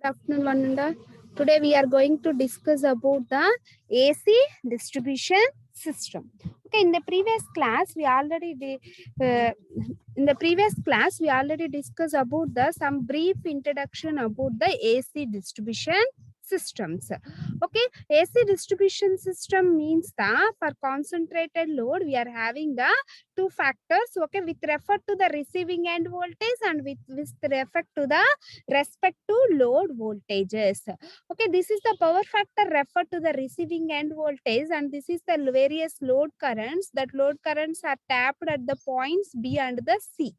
Good afternoon, Vananda. Today we are going to discuss about the AC distribution system. Okay, in the previous class we already discussed about the some brief introduction about the AC distribution systems. Okay, AC distribution system means the for concentrated load we are having the two factors. Okay, with refer to the receiving end voltage and with respect to the respective load voltages. Okay, this is the power factor referred to the receiving end voltage, and this is the various load currents. That load currents are tapped at the points B and the C.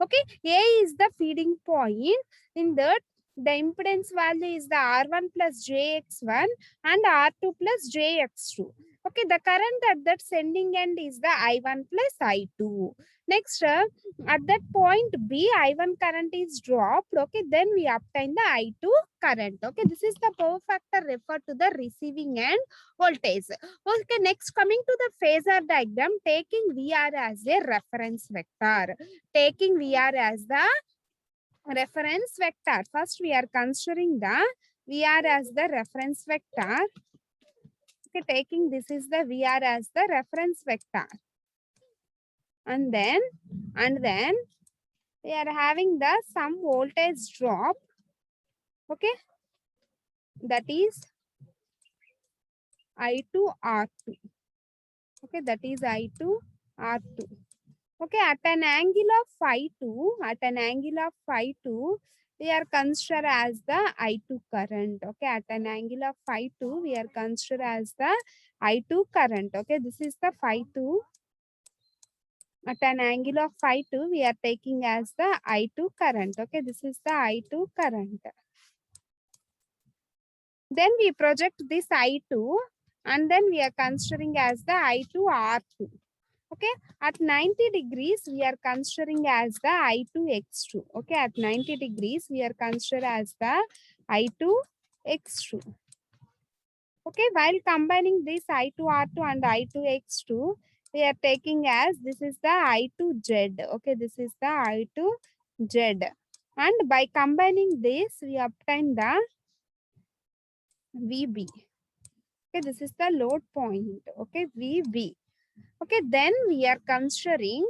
Okay, A is the feeding point. In that, the impedance value is the R1 plus JX1 and R2 plus JX2. Okay, the current at that sending end is the I1 plus I2. Next, at that point B, I1 current is dropped. Okay, then we obtain the I2 current. Okay, this is the power factor referred to the receiving end voltage. Okay, next coming to the phasor diagram, taking VR as a reference vector. Taking VR as the reference vector. First, we are considering the VR as the reference vector. Okay, taking this is the VR as the reference vector. And then we are having the some voltage drop. Okay, that is I2 R2. Okay, that is I2 R2. Okay, at an angle of phi 2, we are considered as the I2 current. Okay, at an angle of phi 2, we are considered as the I2 current. Okay, this is the phi 2. At an angle of phi 2, we are taking as the I2 current. Okay, this is the I2 current. Then we project this I2 and then we are considering as the I2 R2. Okay, at 90 degrees, we are considering as the I2 X2. Okay, at 90 degrees, we are considered as the I2 X2. Okay, while combining this I2 R2 and I2 X2, we are taking as this is the I2 Z. Okay, this is the I2 Z. And by combining this, we obtain the VB. Okay, this is the load point. Okay, VB. Okay, then we are considering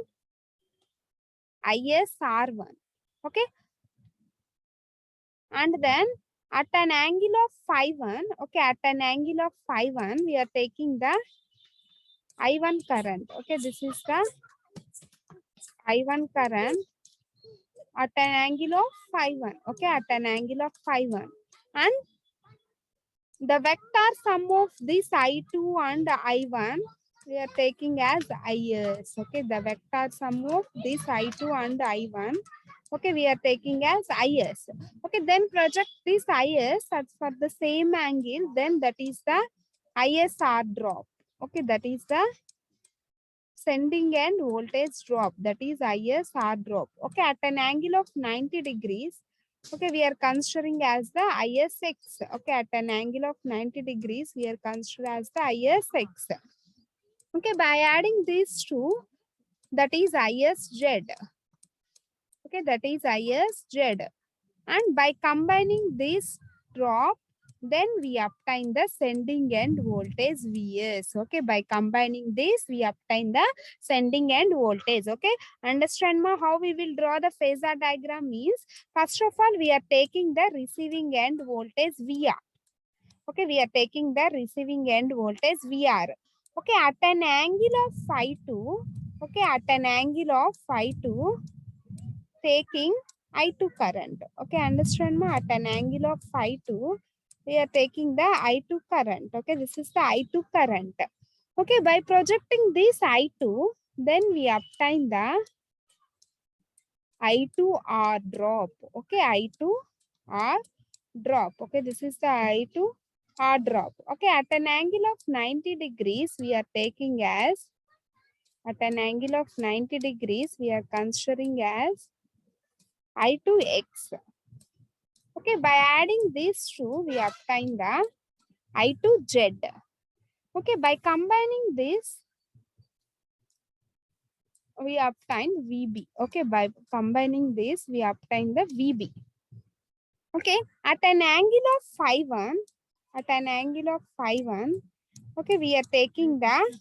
ISR1. Okay, and then at an angle of phi 1, okay, at an angle of phi 1, we are taking the I1 current. Okay, this is the I1 current at an angle of phi 1. Okay, at an angle of phi 1. And the vector sum of this I2 and I1, we are taking as IS. Okay, the vector sum of this I2 and I1. Okay, we are taking as IS. Okay, then project this IS as for the same angle, then that is the ISR drop. Okay, that is the sending end voltage drop. That is ISR drop. Okay, at an angle of 90 degrees. Okay, we are considering as the ISX. Okay, at an angle of 90 degrees, we are considering as the ISX. Okay, by adding these two, that is ISZ. Okay, that is ISZ. And by combining this drop, then we obtain the sending end voltage Vs. Okay, by combining this, we obtain the sending end voltage. Okay, understand how we will draw the phasor diagram means, first of all, we are taking the receiving end voltage VR. Okay, we are taking the receiving end voltage VR. Okay, at an angle of phi 2, okay, at an angle of phi 2, taking I2 current. Okay, understand at an angle of phi 2, we are taking the I2 current. Okay, this is the I2 current. Okay, by projecting this I2, then we obtain the I2R drop. Okay, I2R drop. Okay, this is the I2R drop. Okay, at an angle of 90 degrees, we are taking as, at an angle of 90 degrees, we are considering as I2X. Okay, by adding these two, we obtain the I2Z. Okay, by combining this, we obtain VB. Okay, by combining this, we obtain the VB. Okay, at an angle of phi 1, at an angle of phi 1, okay, we are taking the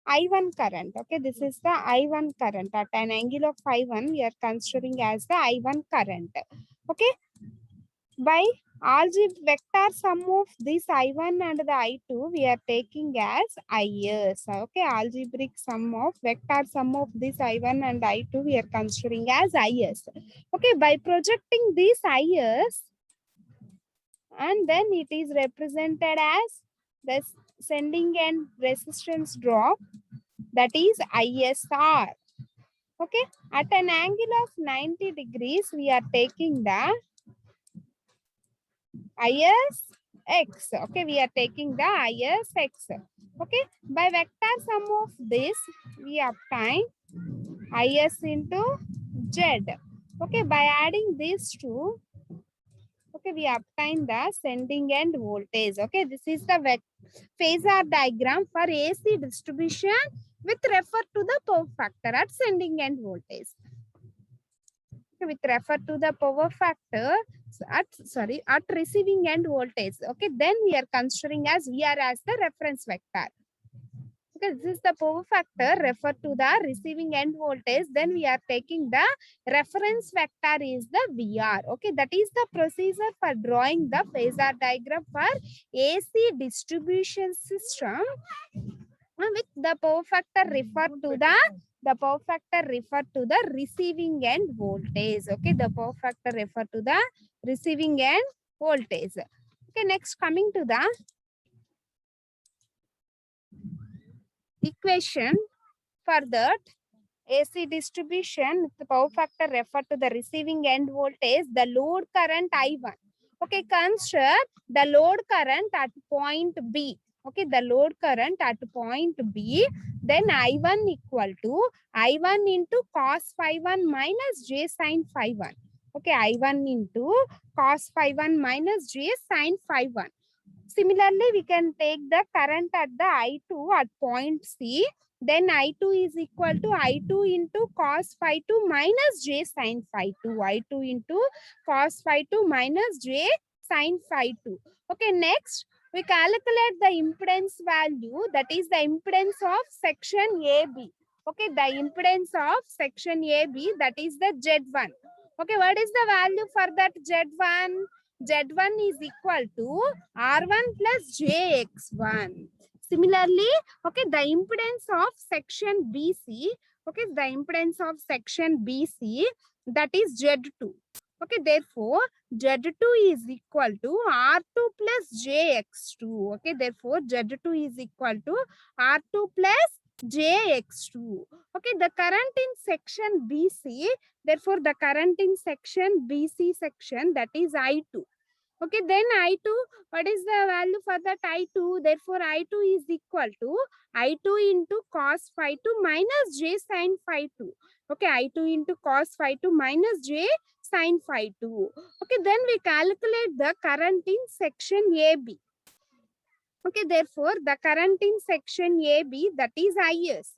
I1 current. Okay, this is the I1 current. At an angle of phi 1, we are considering as the I1 current. Okay, by algebraic vector sum of this I1 and the I2, we are taking as IS. Okay, algebraic sum of vector sum of this I1 and I2, we are considering as IS. Okay, by projecting this IS, and then it is represented as the sending end resistance drop, that is ISR. Okay, at an angle of 90 degrees, we are taking the ISX. Okay, we are taking the ISX. Okay, by vector sum of this, we obtain IS into Z. Okay, by adding these two, okay, we obtain the sending end voltage. Okay, this is the phasor diagram for AC distribution with refer to the power factor at sending end voltage. With refer to the power factor at receiving end voltage. Okay, then we are considering as VR as the reference vector. Okay, this is the power factor refer to the receiving end voltage. Then we are taking the reference vector is the VR. Okay, that is the procedure for drawing the phasor diagram for AC distribution system with the power factor refer to the power factor refer to the receiving end voltage. Okay, the power factor refer to the receiving end voltage. Okay, next coming to the equation for that AC distribution, the power factor refer to the receiving end voltage, the load current I1. Okay, consider the load current at point B. Okay, the load current at point B, then I1 equal to I1 into cos phi 1 minus j sin phi 1. Okay, I1 into cos phi 1 minus j sin phi 1. Similarly, we can take the current at the I2 at point C. Then I2 is equal to I2 into cos phi 2 minus j sin phi 2. I2 into cos phi 2 minus j sin phi 2. Okay, next we calculate the impedance value, that is the impedance of section AB. Okay, the impedance of section AB, that is the Z1. Okay, what is the value for that Z1? Z1 is equal to R1 plus JX1. Similarly, okay, the impedance of section BC, okay, the impedance of section BC, that is Z2. Okay, therefore, Z2 is equal to R2 plus JX2. Okay, therefore, Z2 is equal to R2 plus JX2. Okay, the current in section BC, therefore, the current in section BC section, that is I2. Okay, then I2, what is the value for that I2? Therefore, I2 is equal to I2 into cos phi 2 minus j sin phi 2. Okay, I2 into cos phi 2 minus j sin phi 2. Okay, then we calculate the current in section AB. Okay, therefore, the current in section AB, that is IS.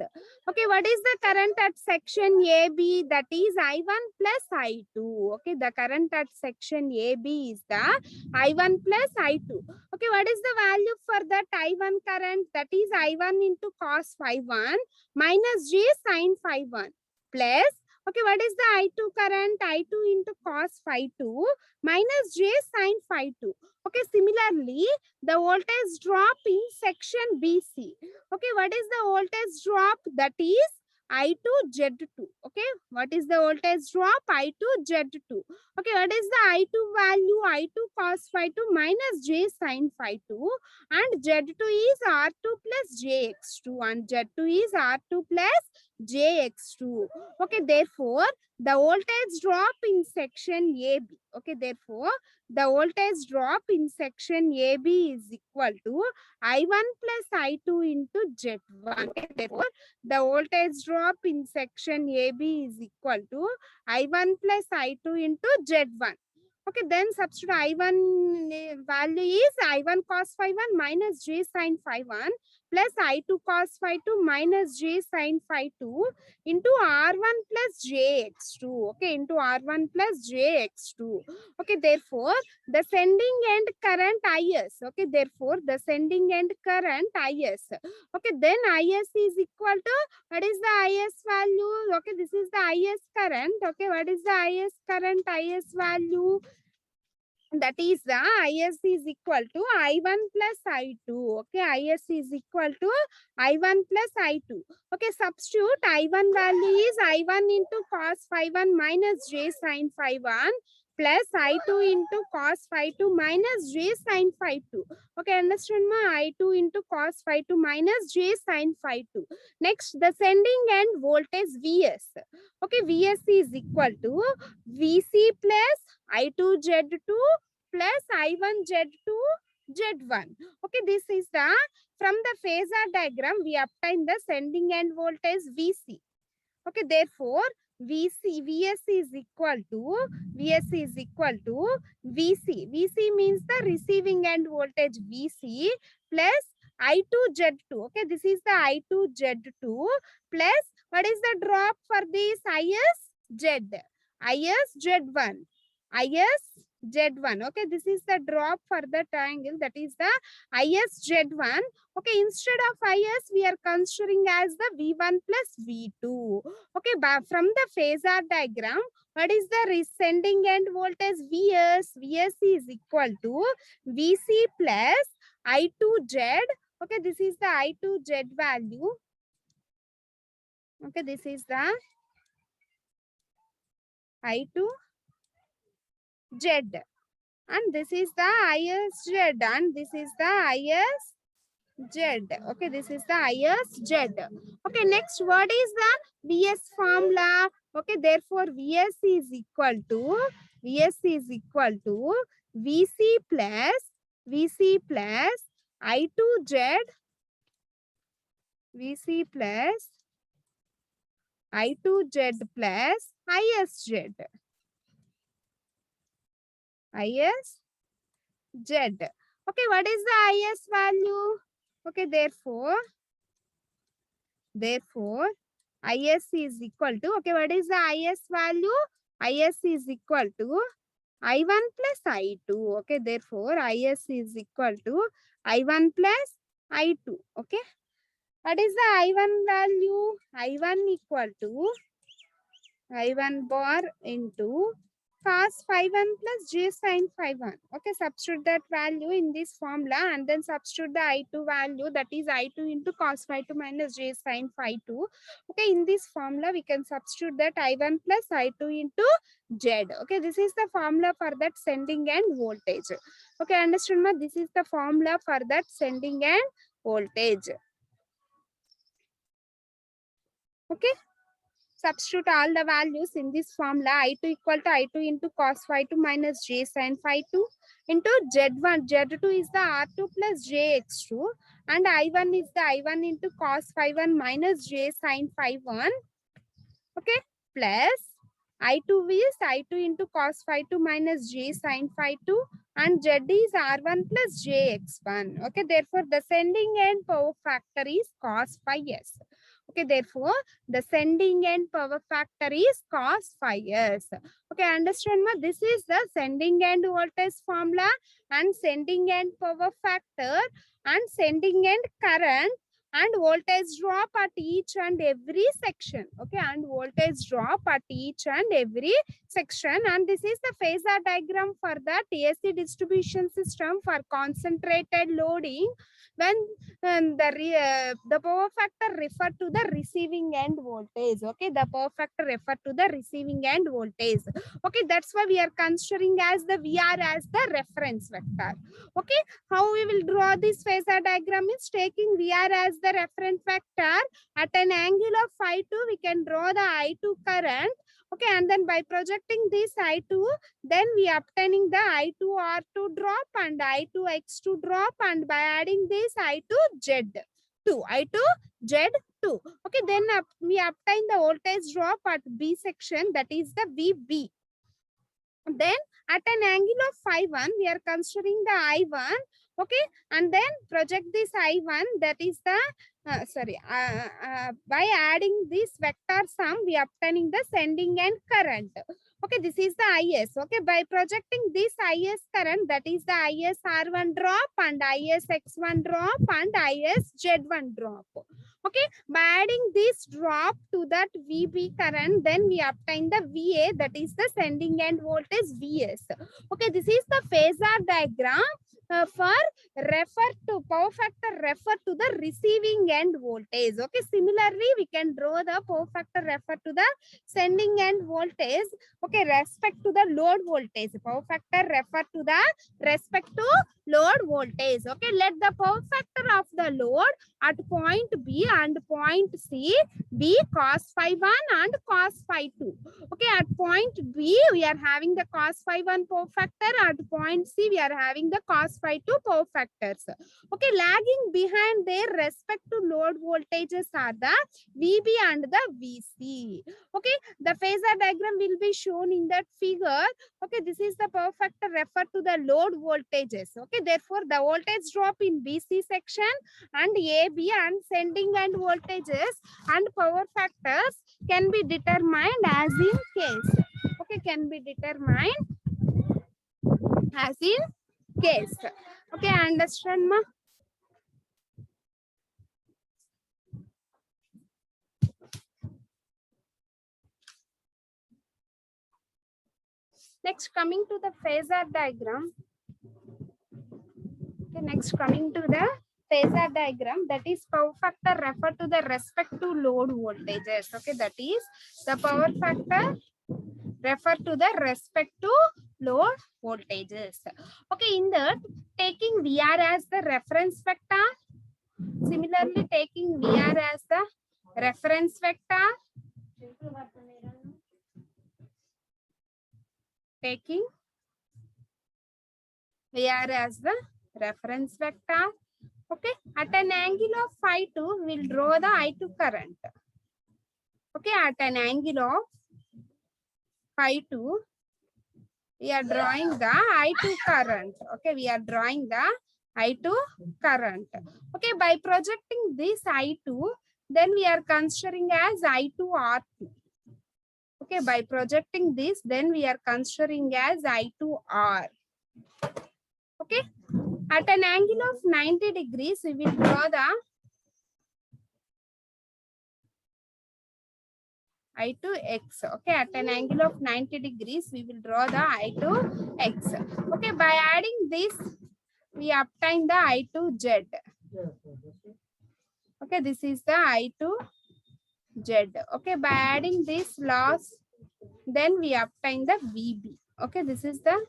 Okay, what is the current at section AB? That is I1 plus I2. Okay, the current at section AB is the I1 plus I2. Okay, what is the value for that I1 current? That is I1 into cos phi 1 minus j sin phi 1 plus, okay, what is the I2 current? I2 into cos phi 2 minus j sin phi 2. Okay, similarly, the voltage drop in section BC. Okay, what is the voltage drop? That is I2 Z2. Okay, what is the voltage drop? I2 Z2. Okay, what is the I2 value? I2 cos phi 2 minus j sin phi 2, and Z2 is R2 plus JX2, and Z2 is R2 plus JX2. Okay, therefore, the voltage drop in section AB. Okay, therefore, the voltage drop in section AB is equal to I1 plus I2 into Z1. Okay, therefore, the voltage drop in section AB is equal to I1 plus I2 into Z1. Okay, then substitute I1 value is I1 cos phi 1 minus j sin phi 1 plus I2 cos phi 2 minus j sin phi 2 into R1 plus jx2. Okay, into R1 plus jx2. Okay, therefore the sending end current is. Okay, therefore the sending end current is. Okay, then is is equal to, what is the is value? Okay, this is the is current. Okay, what is the is current? Is value, that is the is is equal to I1 plus I2. Okay, is is equal to I1 plus I2. Okay, substitute I1 value is I1 into cos phi 1 minus j sin phi 1 plus I2 into cos phi 2 minus j sin phi 2. Okay, understand ma? I2 into cos phi 2 minus j sin phi 2. Next, the sending end voltage Vs. Okay, Vs is equal to Vc plus I2 Z2 plus I1 Z2 Z1. Okay, this is the, from the phasor diagram we obtain the sending end voltage Vc. Okay, therefore Vs is equal to Vc. Vc means the receiving end voltage Vc plus I2 Z2. Okay, this is the I2 Z2 plus, what is the drop for this? Is Z1. Is Z1. Okay, this is the drop for the triangle, that is the Is Z1. Okay, instead of Is, we are considering as the V1 plus V2. Okay, but from the phasor diagram, what is the sending end voltage Vs? Vs is equal to Vc plus I2Z. Okay, this is the I2Z value. Okay, this is the I2Z. And this is the ISZ. And this is the ISZ. Okay, this is the ISZ. Okay, next, what is the Vs formula? Okay, therefore Vs is equal to Vc plus I2Z, Vc plus I2Z plus ISZ. ISZ. Okay, what is the IS value? Okay, therefore IS is equal to, okay, what is the IS value? IS is equal to I1 plus I2. Okay, therefore IS is equal to I1 plus I2. Okay, what is the I1 value? I1 equal to I1 bar into cos phi 1 plus j sin phi 1. Okay, substitute that value in this formula and then substitute the I2 value, that is I2 into cos phi 2 minus j sin phi 2. Okay, in this formula we can substitute that I1 plus I2 into Z. Okay, this is the formula for that sending end voltage. Okay, understand ma? This is the formula for that sending end voltage. Okay. Substitute all the values in this formula. I2 equal to I2 into cos phi 2 minus j sin phi 2 into Z1. Z2 is the R2 plus jx2 and I1 is the I1 into cos phi 1 minus j sin phi 1. Okay, plus I2 is I2 into cos phi 2 minus j sin phi 2 and Z is R1 plus jx1. Okay, therefore the sending end power factor is cos phi s. Okay, therefore the sending end power factor is cos phi s. Okay, understand ma? This is the sending end voltage formula and sending end power factor and sending end current and voltage drop at each and every section. Okay, and voltage drop at each and every section. And this is the phasor diagram for that AC distribution system for concentrated loading when the power factor refer to the receiving end voltage. Okay, the power factor refer to the receiving end voltage. Okay, that's why we are considering as the VR as the reference vector. Okay, how we will draw this phasor diagram is taking VR as the reference vector at an angle of phi 2, we can draw the I2 current. Okay, and then by projecting this I2, then we obtaining the I2 R2 drop and I2 X2 drop, and by adding this I2 Z2, I2 Z2. Okay, then we obtain the voltage drop at B section, that is the VB. Then at an angle of phi 1, we are considering the I1, okay, and then project this I1, that is the, by adding this vector sum, we are obtaining the sending end current. Okay, this is the IS. Okay, by projecting this IS current, that is the IS R1 drop and IS X1 drop and IS Z1 drop. Okay, by adding this drop to that VB current, then we obtain the VA, that is the sending end voltage VS. Okay, this is the phasor diagram for refer to power factor, refer to the receiving end voltage. Okay, similarly, we can draw the power factor refer to the sending end voltage. Okay, respect to the load voltage. Power factor refer to the respect to load voltage. Okay, let the power factor of the load at point B and point C be cos phi 1 and cos phi 2. Okay, at point B, we are having the cos phi 1 power factor. At point C, we are having the cos phi 2 power factors. Okay, lagging behind their respect to load voltages are the VB and the VC. Okay, the phasor diagram will be shown in that figure. Okay, this is the power factor refer to the load voltages. Okay, therefore, the voltage drop in BC section and AB and sending end voltages and power factors can be determined as in case. Okay, can be determined as in case. Okay, understand, ma? Next, coming to the phasor diagram. Okay, next coming to the phasor diagram, that is power factor refer to the respect to load voltages. Okay, that is the power factor refer to the respect to load voltages. Okay, in that, taking VR as the reference vector, similarly taking VR as the reference vector, taking VR as the reference vector. Okay, at an angle of phi 2, we'll draw the I2 current. Okay, at an angle of phi 2, we are drawing the I2 current. Okay, we are drawing the I2 current. Okay, by projecting this I2, then we are considering as I2 R2. Okay, by projecting this, then we are considering as I2 R. Okay, at an angle of 90 degrees, we will draw the I2X. Okay, at an angle of 90 degrees, we will draw the I2X. Okay, by adding this, we obtain the I2Z. Okay, this is the I2Z. Okay, by adding this loss, then we obtain the VB. Okay, this is the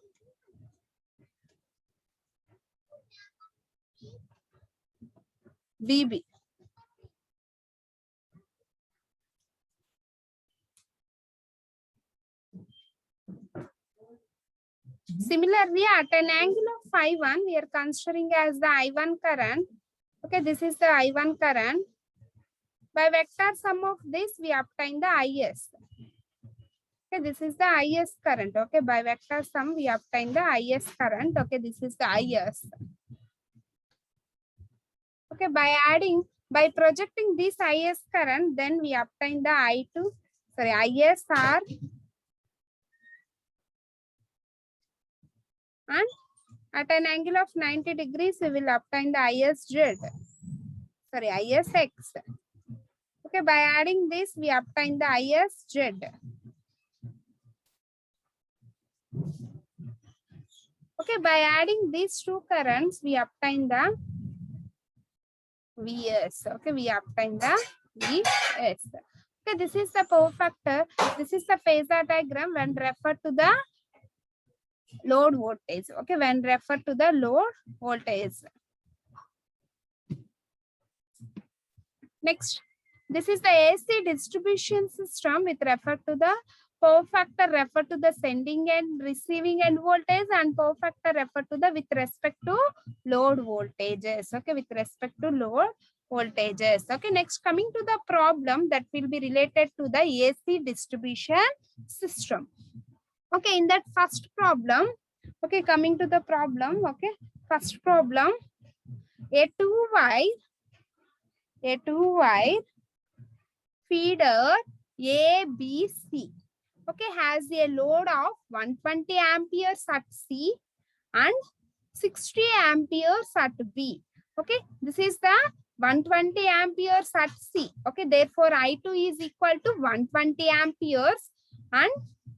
VB. Similarly, at an angle of phi 1, we are considering as the I1 current. Okay, this is the I1 current. By vector sum of this, we obtain the IS. Okay, this is the IS current. Okay, by vector sum, we obtain the IS current. Okay, this is the IS. Okay, by projecting this IS current, then we obtain the ISR and at an angle of 90 degrees, we will obtain the ISZ. ISX. Okay, by adding this, we obtain the ISZ. Okay, by adding these two currents, we obtain the VS. Okay, we obtain the VS. Okay, this is the power factor. This is the phasor diagram when referred to the load voltage. Okay, when referred to the load voltage. Next, this is the AC distribution system with refer to the power factor refer to the sending and receiving end voltage and power factor refer to the with respect to load voltages. Okay, with respect to load voltages. Okay, next coming to the problem that will be related to the AC distribution system. Okay, in that first problem, okay, coming to the problem, okay, first problem, a two-wire feeder ABC, okay, has a load of 120 amperes at C and 60 amperes at B. Okay, this is the 120 amperes at C. Okay, therefore I2 is equal to 120 amperes and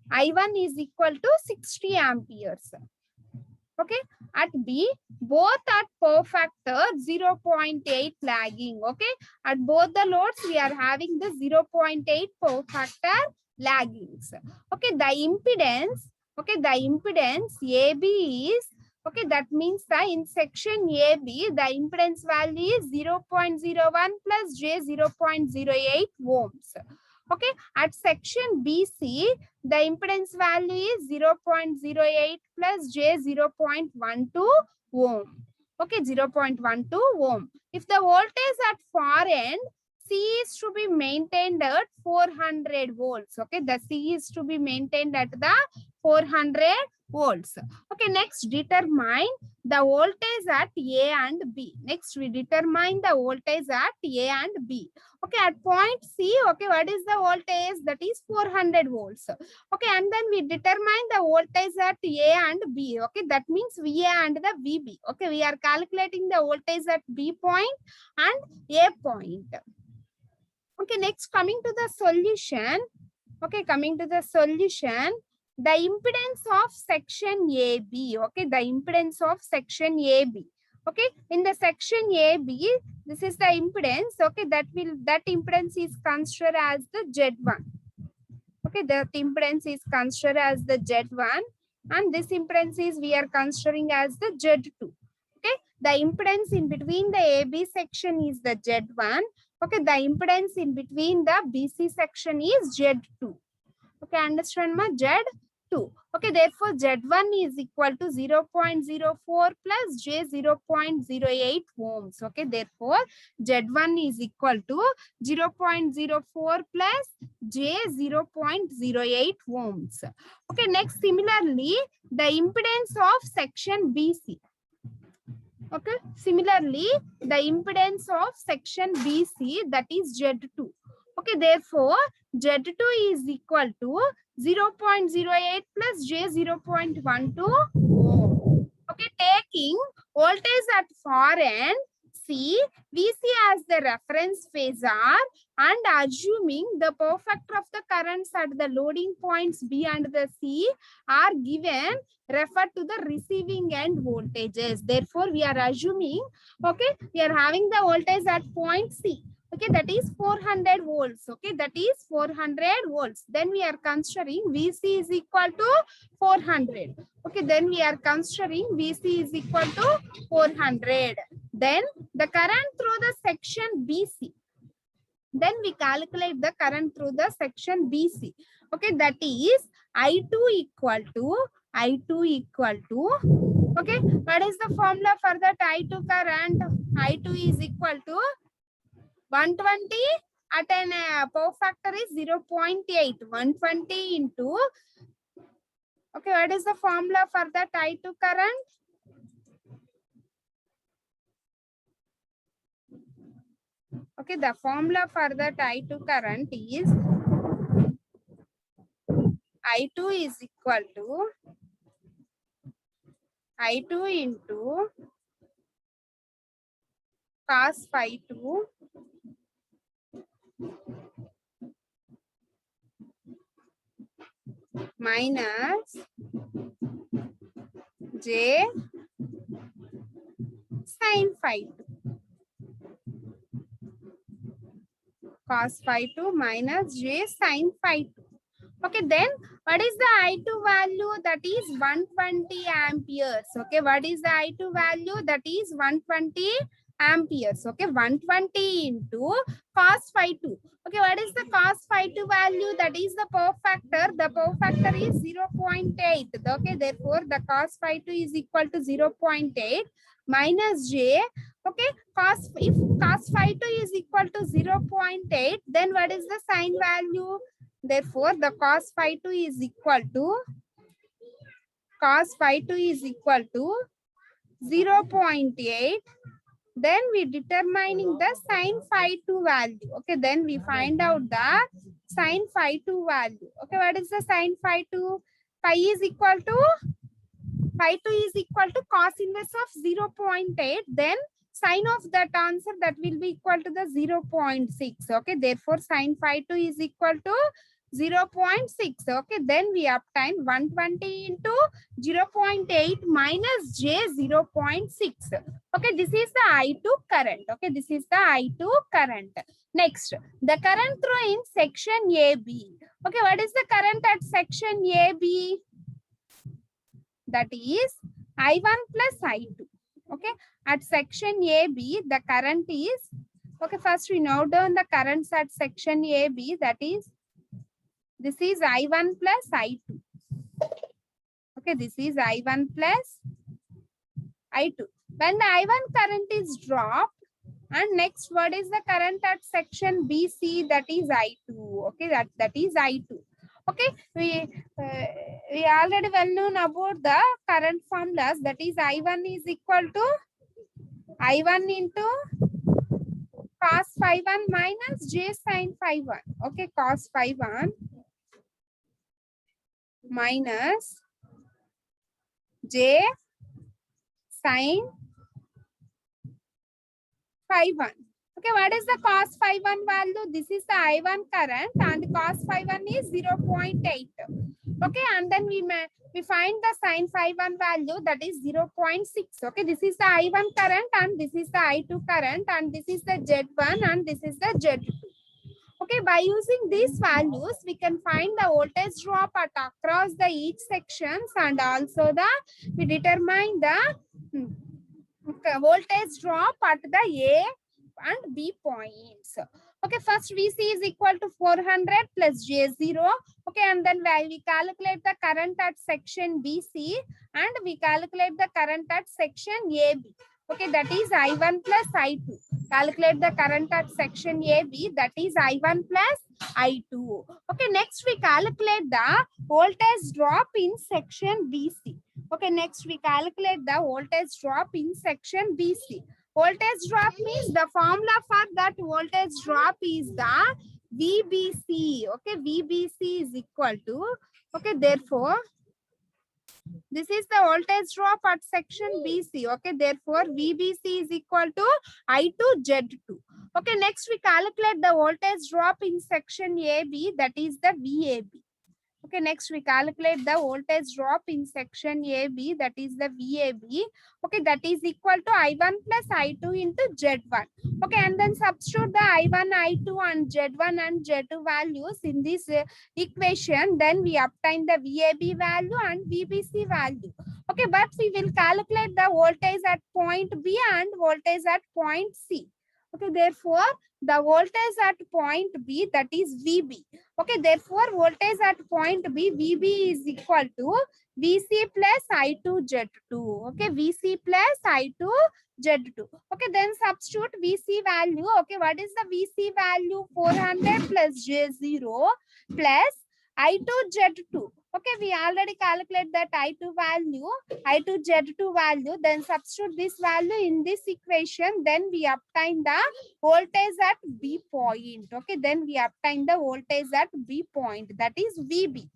I1 is equal to 60 amperes. Okay, at B, both at power factor 0.8 lagging. Okay, at both the loads we are having the 0.8 power factor laggings. Okay, the impedance, okay, the impedance AB is, okay, that means that in section AB, the impedance value is 0.01 plus J 0.08 ohms. Okay, at section BC, the impedance value is 0.08 plus J 0.12 ohm. Okay, 0.12 ohm. If the voltage at far end, C is to be maintained at 400 volts. Okay, the C is to be maintained at the 400 volts. Okay, next determine the voltage at A and B. Next we determine the voltage at A and B. Okay, at point C, okay, what is the voltage? That is 400 volts. Okay, and then we determine the voltage at A and B. Okay, that means VA and the VB. Okay, we are calculating the voltage at B point and A point. Okay, next coming to the solution. Okay, coming to the solution, the impedance of section AB. Okay, the impedance of section AB. Okay, in the section AB, this is the impedance. Okay, that impedance is considered as the Z1. Okay, the impedance is considered as the Z1, and this impedance is we are considering as the Z2. Okay, the impedance in between the AB section is the Z1. Okay, the impedance in between the BC section is Z2. Okay, understand ma? Z2. Okay, therefore Z1 is equal to 0.04 plus J 0.08 ohms. Okay, therefore Z1 is equal to 0.04 plus J 0.08 ohms. Okay, next similarly, the impedance of section BC. Okay, similarly, the impedance of section BC, that is Z2. Okay, therefore, Z2 is equal to 0.08 plus J 0.12 ohm. Okay, taking voltage at far end C, VC as the reference phasor and assuming the power factor of the currents at the loading points B and the C are given, refer to the receiving end voltages. Therefore, we are assuming, okay, we are having the voltage at point C. Okay, that is 400 volts. Okay, that is 400 volts. Then we are considering VC is equal to 400. Okay, then we are considering VC is equal to 400. Then the current through the section BC. Then we calculate the current through the section BC. Okay, that is I2 equal to, okay, what is the formula for that I2 current? I2 is equal to 120 at an power factor is 0.8. 120 into, okay, what is the formula for that I2 current? Okay, the formula for that I2 current is I2 is equal to I2 into cos phi 2 minus J sin phi 2. Cos phi 2 minus J sin phi 2. Okay, then what is the I2 value? That is 120 amperes. Okay, what is the I2 value? That is 120 amperes. Okay, 120 into cos phi 2. Okay, what is the cos phi 2 value? That is the power factor. The power factor is 0.8. Okay, therefore the cos phi 2 is equal to 0.8 minus J. Okay, if cos phi 2 is equal to 0.8, then what is the sin value? Therefore, the cos phi 2 is equal to cos phi 2 is equal to 0.8. Then we determining the sin phi 2 value. Okay, then we find out the sin phi 2 value. Okay, what is the sin phi 2? Phi is equal to phi 2 is equal to cos inverse of 0.8. Then sin of that answer that will be equal to the 0.6. Okay, therefore sin phi 2 is equal to 0.6. Okay, then we obtain 120 into 0.8 minus j 0.6. Okay, this is the I2 current. Okay, this is the I2 current. Next, the current through in section AB. Okay, what is the current at section AB? That is I1 plus I2. Okay, at section AB, the current is, okay, first we note down the currents at section AB. That is, this is I1 plus I2. Okay, this is I1 plus I2. When the I1 current is dropped, and next, what is the current at section BC? That is I2. Okay, that is I2. Okay, we already well known about the current formulas. That is I1 is equal to I1 into cos phi 1 minus j sin phi 1. Okay, cos phi 1 minus j sin phi 1. Okay, what is the cos phi 1 value? This is the I1 current and cos phi 1 is 0.8. Okay, and then we find the sin phi 1 value, that is 0.6. Okay, this is the I1 current and this is the I2 current and this is the Z1 and this is the Z2. Okay, by using these values, we can find the voltage drop at across the each sections, and also we determine the voltage drop at the A and B points. Okay, first VC is equal to 400 plus J0. Okay, and then we calculate the current at section BC and we calculate the current at section AB. Okay, that is I1 plus I2. Calculate the current at section AB, that is I1 plus I2. Okay, next we calculate the voltage drop in section BC. Okay, next we calculate the voltage drop in section BC. Voltage drop means the formula for that voltage drop is the VBC. Okay, VBC is equal to, okay, therefore, this is the voltage drop at section BC. Okay, therefore, VBC is equal to I2 Z2. Okay, next we calculate the voltage drop in section AB, that is the VAB. Okay, next we calculate the voltage drop in section AB, that is the VAB. Okay, that is equal to I1 plus I2 into Z1. Okay, and then substitute the I1, I2 and Z1 and Z2 values in this equation. Then we obtain the VAB value and VBC value. Okay, but we will calculate the voltage at point B and voltage at point C. Okay, therefore, the voltage at point B, that is VB. Okay, therefore, voltage at point B, VB is equal to VC plus I2 Z2. Okay, VC plus I2 Z2. Okay, then substitute VC value. Okay, what is the VC value? 400 plus J0 plus I2 Z2. Okay, we already calculate that I2 value, I2 Z2 value, then substitute this value in this equation, then we obtain the voltage at B point. Okay, then we obtain the voltage at B point, that is VB.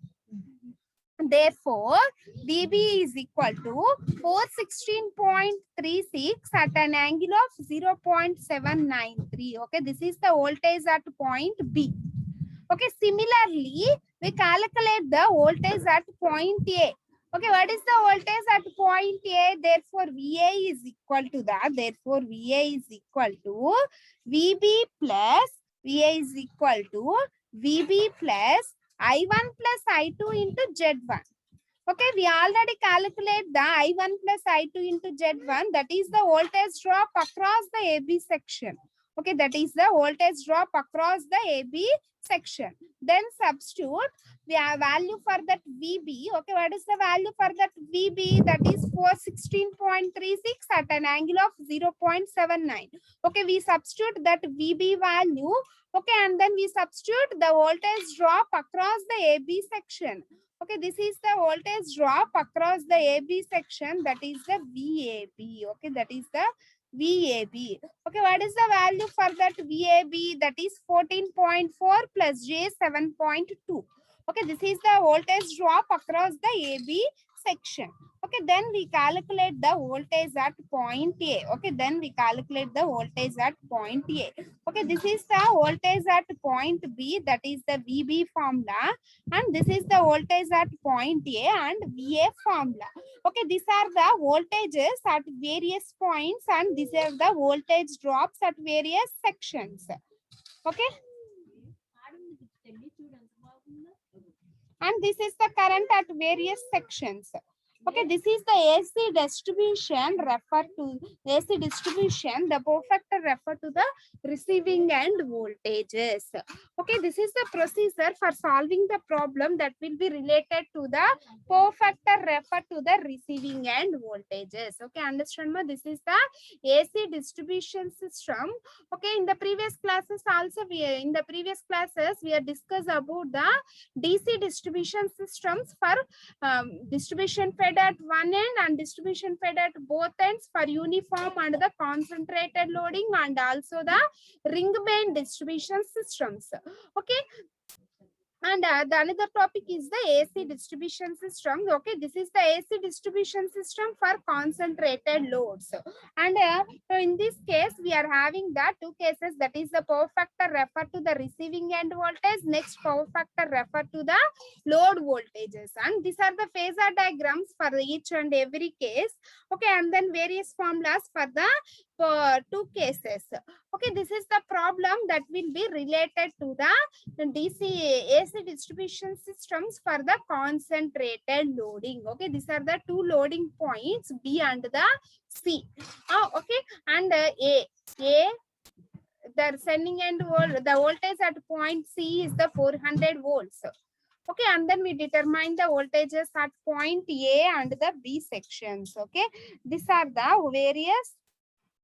Therefore, VB is equal to 416.36 at an angle of 0.793. Okay, this is the voltage at point B. Okay, similarly, we calculate the voltage at point A. Okay, what is the voltage at point A? Therefore, VA is equal to that. Therefore, VA is equal to VB plus VA is equal to VB plus I1 plus I2 into Z1. Okay, we already calculate the I1 plus I2 into Z1. That is the voltage drop across the AB section. Okay, that is the voltage drop across the AB section. Then substitute the value for that VB. Okay, what is the value for that VB? That is 416.36 at an angle of 0.79. Okay, we substitute that VB value. Okay, and then we substitute the voltage drop across the AB section. Okay, this is the voltage drop across the AB section, that is the VAB. Okay, that is the VAB. Okay, what is the value for that VAB? That is 14.4 plus J 7.2. Okay, this is the voltage drop across the AB section. Okay, then we calculate the voltage at point A. Okay, then we calculate the voltage at point A. Okay, this is the voltage at point B, that is the VB formula, and this is the voltage at point A and VA formula. Okay, these are the voltages at various points and these are the voltage drops at various sections. Okay, and this is the current at various sections. Okay, this is the AC distribution refer to AC distribution. The perfector refer to the receiving end voltages. Okay, this is the procedure for solving the problem that will be related to the perfector refer to the receiving end voltages. Okay, understand ma? This is the AC distribution system. Okay, in the previous classes also we are discussed about the DC distribution systems for distribution fed at one end and distribution fed at both ends for uniform and the concentrated loading, and also the ring main distribution systems. Okay, and the another topic is the AC distribution system. Okay, this is the AC distribution system for concentrated loads. And so in this case, we are having the two cases, that is the power factor refer to the receiving end voltage. Next, power factor refer to the load voltages. And these are the phasor diagrams for each and every case. Okay, and then various formulas for the two cases. Okay, this is the problem that will be related to the DC AC distribution systems for the concentrated loading. Okay, these are the two loading points, B and the C. Okay, and A, the sending end the voltage at point C is the 400 volts. Okay, and then we determine the voltages at point A and the B sections. Okay, these are the various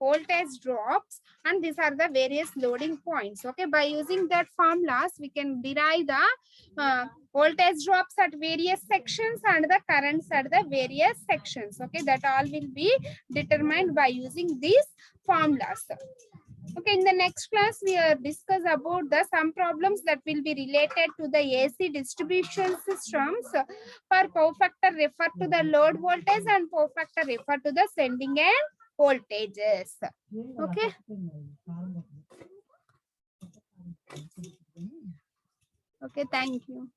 voltage drops and these are the various loading points. Okay, by using that formulas we can derive the voltage drops at various sections and the currents at the various sections. Okay, that all will be determined by using these formulas. Okay, in the next class we will discuss about the some problems that will be related to the AC distribution systems. For power factor refer to the load voltage and power factor refer to the sending end voltages. Okay. Okay, thank you.